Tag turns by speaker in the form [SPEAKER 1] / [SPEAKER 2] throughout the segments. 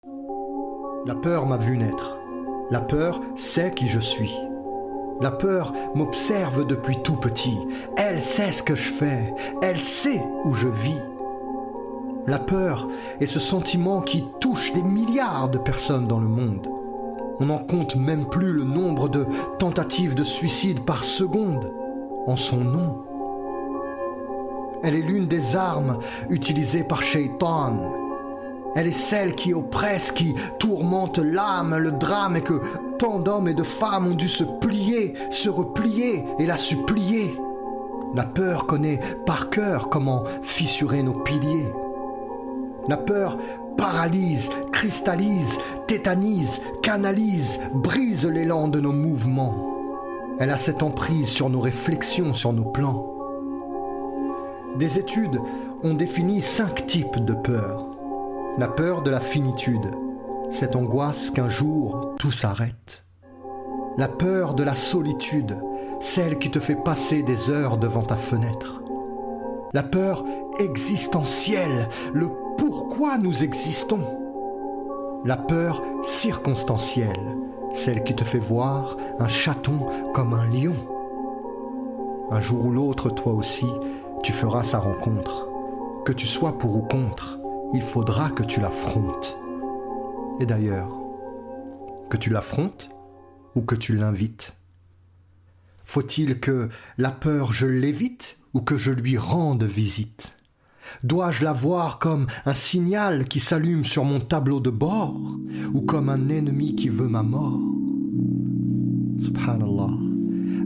[SPEAKER 1] La peur m'a vu naître. La peur sait qui je suis. La peur m'observe depuis tout petit. Elle sait ce que je fais. Elle sait où je vis. La peur est ce sentiment qui touche des milliards de personnes dans le monde. On n'en compte même plus le nombre de tentatives de suicide par seconde en son nom. Elle est l'une des armes utilisées par Shaitan. Elle est celle qui oppresse, qui tourmente l'âme, le drame, et que tant d'hommes et de femmes ont dû se plier, se replier et la supplier. La peur connaît par cœur comment fissurer nos piliers. La peur paralyse, cristallise, tétanise, canalise, brise l'élan de nos mouvements. Elle a cette emprise sur nos réflexions, sur nos plans. Des études ont défini 5 types de peur. La peur de la finitude, cette angoisse qu'un jour tout s'arrête. La peur de la solitude, celle qui te fait passer des heures devant ta fenêtre. La peur existentielle, le pourquoi nous existons. La peur circonstancielle, celle qui te fait voir un chaton comme un lion. Un jour ou l'autre, toi aussi, tu feras sa rencontre. Que tu sois pour ou contre, il faudra que tu l'affrontes. Et d'ailleurs, que tu l'affrontes ou que tu l'invites? Faut-il que la peur je l'évite ou que je lui rende visite? Dois-je la voir comme un signal qui s'allume sur mon tableau de bord ou comme un ennemi qui veut ma mort? Subhanallah.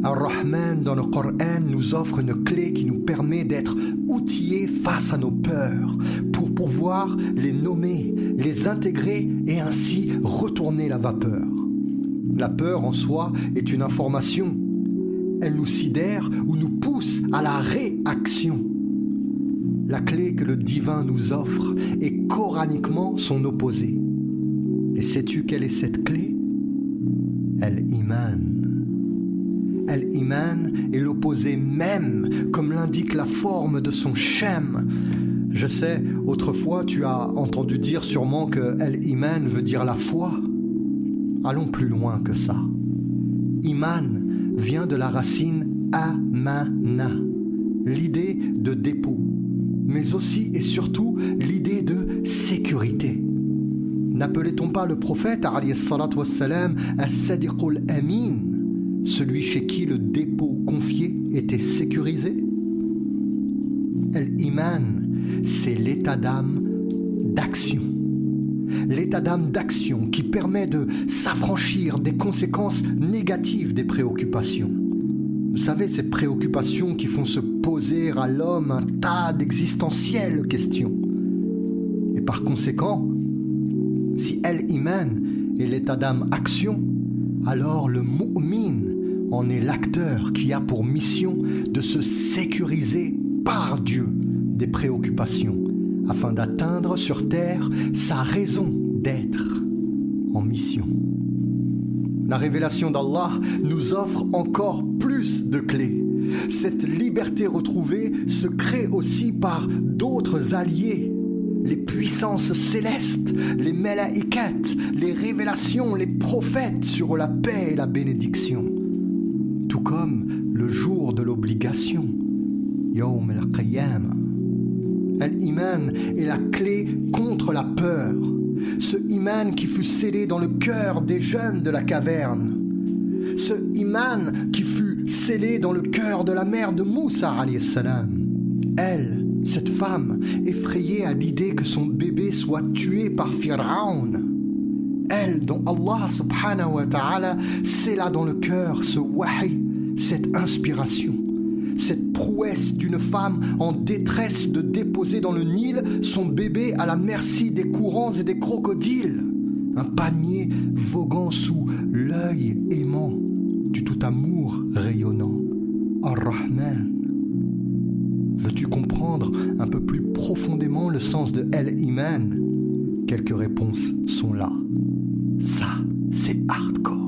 [SPEAKER 1] Ar-Rahman dans le Coran nous offre une clé qui nous permet d'être outillés face à nos peurs pour pouvoir les nommer, les intégrer et ainsi retourner la vapeur. La peur en soi est une information. Elle nous sidère ou nous pousse à la réaction. La clé que le divin nous offre est coraniquement son opposé. Et sais-tu quelle est cette clé? Al-Iman. Al-Iman est l'opposé même, comme l'indique la forme de son shem. Je sais, autrefois tu as entendu dire sûrement que Al-Iman veut dire la foi. Allons plus loin que ça. Iman vient de la racine amana, l'idée de dépôt, mais aussi et surtout l'idée de sécurité. N'appelait-on pas le prophète, alayhi salatu wassalam, as-sadiqul amin, celui chez qui le dépôt confié était sécurisé? Al-Iman, c'est l'état d'âme d'action. L'état d'âme d'action qui permet de s'affranchir des conséquences négatives des préoccupations. Vous savez, ces préoccupations qui font se poser à l'homme un tas d'existentielles questions. Et par conséquent, si Al-Iman est l'état d'âme action, alors le mu'min en est l'acteur qui a pour mission de se sécuriser par Dieu des préoccupations afin d'atteindre sur terre sa raison d'être en mission. La révélation d'Allah nous offre encore plus de clés. Cette liberté retrouvée se crée aussi par d'autres alliés. Les puissances célestes, les malaïkat, les révélations, les prophètes sur la paix et la bénédiction. Tout comme le jour de l'obligation, Yawm al-Qiyamah. Al-Iman est la clé contre la peur. Ce iman qui fut scellé dans le cœur des jeunes de la caverne. Ce iman qui fut scellé dans le cœur de la mère de Moussa alayhi salam. Elle, cette femme, effrayée à l'idée que son bébé soit tué par Pharaon. Elle, dont Allah subhanahu wa ta'ala scella dans le cœur ce wahi, cette inspiration. Cette prouesse d'une femme en détresse de déposer dans le Nil son bébé à la merci des courants et des crocodiles. Un panier voguant sous l'œil aimant du tout amour rayonnant. Ar-Rahman. Veux-tu comprendre un peu plus profondément le sens de Al-Iman? Quelques réponses sont là. Ça, c'est hardcore.